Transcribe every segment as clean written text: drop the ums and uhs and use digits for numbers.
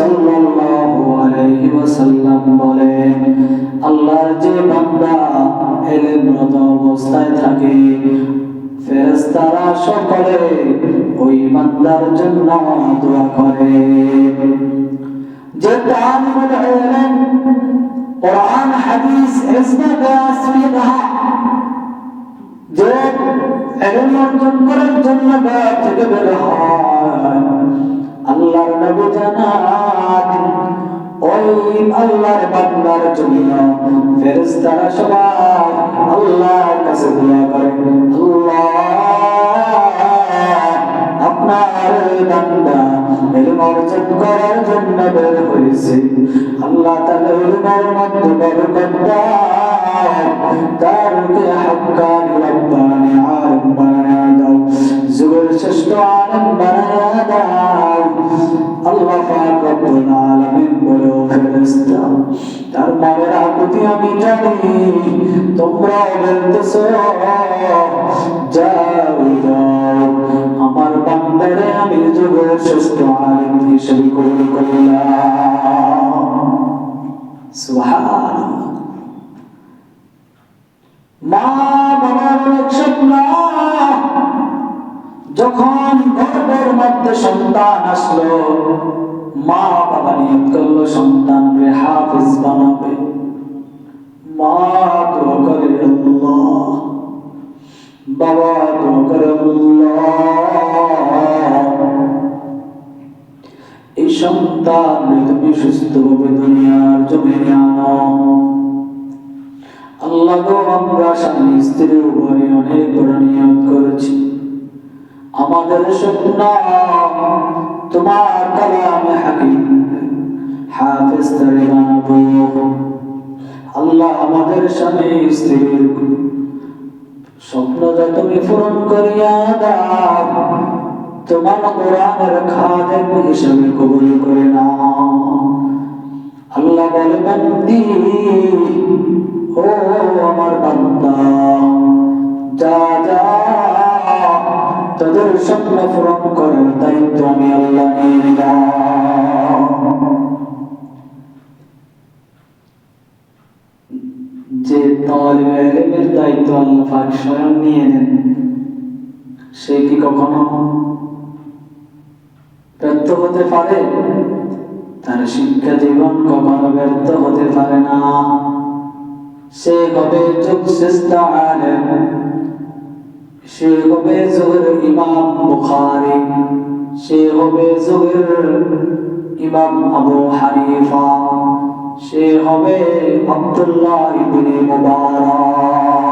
সাল্লাল্লাহু আলাইহি ওয়াসাল্লাম বলেন, আল্লাহর যে বান্দা ইলমরত অবস্থায় থাকে, ফেরেশতারা সকলে ওই বান্দার জন্য দোয়া করে। যে তালিবুল ইলম কুরআন হাদিস ইসমা গাসমিদা, যে ইলম অর্জন করার জন্য ঘর থেকে বের হয়, আল্লাহর নবী জানান ওই আল্লাহর বান্দার জন্য ফেরেশতারা সবাই আল্লাহর কাছে দোয়া করে, আল্লাহ আপনার বান্দা ইলম অর্জন করার জন্য বের হয়েছে, আল্লাহ তাআলা ইলমের মধ্যে বরকত দাও, তারকে হাক্কানি রব্বানি আলিম বানায়া দাও, যুগের শ্রেষ্ঠ আলিম বানায়া দাও। আল্লাহ পাক রব্বুল আলামিন বলে, ও ফেরেশতা, তার মায়ের আকুতি আমি জানি, তোমরা বলতেছো যাও যাও, আমার বান্দারে আমি যুগের শ্রেষ্ঠ আলিম হিসেবে কবুল করলাম। সুবহানাল্লাহ। মা বাবার স্বপ্ন, যখন গর্ভের মধ্যে সন্তান আসলো, মা বাবা নিয়ত করলো সন্তানকে হাফেজ বানাবে। মা দোয়া করে আল্লাহ, বাবা দোয়া করে আল্লাহ, এই সন্তান তুমি সুস্থভাবে দুনিয়ার জমিনে আনো। আল্লাহ গো, আমরা স্বামী স্ত্রী উভয় অনেক বড় নিয়ত করেছি, আমাদের স্বপ্ন তোমার কালামে হাকিম হাফেজ তারে বানাবো। আল্লাহ আমাদের স্বামী স্ত্রীর স্বপ্নটা তুমি পূরণ করিয়া দাও, তোমার কোরআনের খাদেম হিসেবে কবুল করে নাও। আল্লাহ বলে, বান্দি ও আমার বান্দা, যা যা তাদের স্বপ্ন পূরণ করার দায়িত্ব আমি আল্লাহ নিয়ে নিলাম। যে তালিবে ইলমের দায়িত্ব আল্লাহ পাক স্বয়ং নিয়ে নেন, সে কি কখনো ব্যর্থ হতে পারে? তার শিক্ষা জীবন কখনো ব্যর্থ হতে পারে না। সে হবে যুগশ্রেষ্ঠ আলেম, সে হবে যুগের ইমাম বুখারী, সে হবে যুগের ইমাম আবু হানিফা, সে হবে আব্দুল্লাহ ইবনে মুবারক।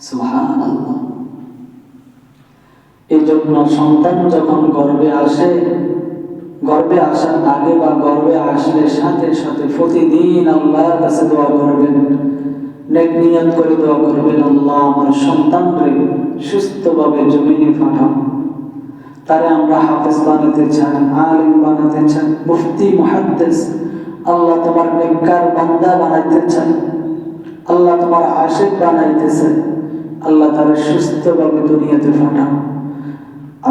সুবহানাল্লাহ। এই জন্য সন্তান যখন গর্ভে আসে, গর্ভে আসার আগে বা গর্ভে আসলে সাথে সাথে প্রতিদিন আল্লাহর কাছে দোয়া করবেন, নেক নিয়ত করে দোয়া করবেন, আল্লাহ আমার সন্তানকে সুস্থভাবে জমিনে পাঠাও, তারে আমরা হাফেজ বানাতে চাই, আলিম বানাতে চাই, মুফতি মুহাদ্দিস, আল্লাহ তোমার নেককার বান্দা বানাইতে চাই, আল্লাহ তোমার আশিক বানাইতে চাই, আল্লাহ তারে সুস্থভাবে দুনিয়াতে পাঠাও।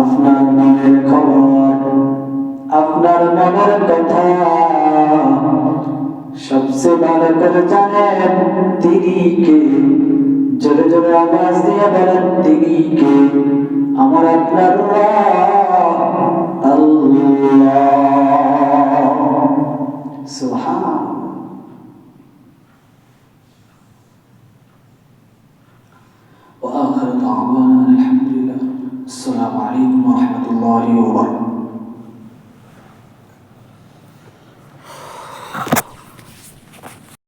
আপনার মনের খবর, আপনার মনের কথা সবচেয়ে ভালো করে জানেন তিনি কে। জোরে জোরে আওয়াজ দিয়ে বলেন, তিনি কে? আমার আপনার আল্লাহ। সুবহানাল্লাহ। ওয়া আখিরু দাওয়ানা আলহামদুলিল্লাহ। আসসালামু আলাইকুম ওয়া রাহমাতুল্লাহি ওয়া বারাকাতুহু।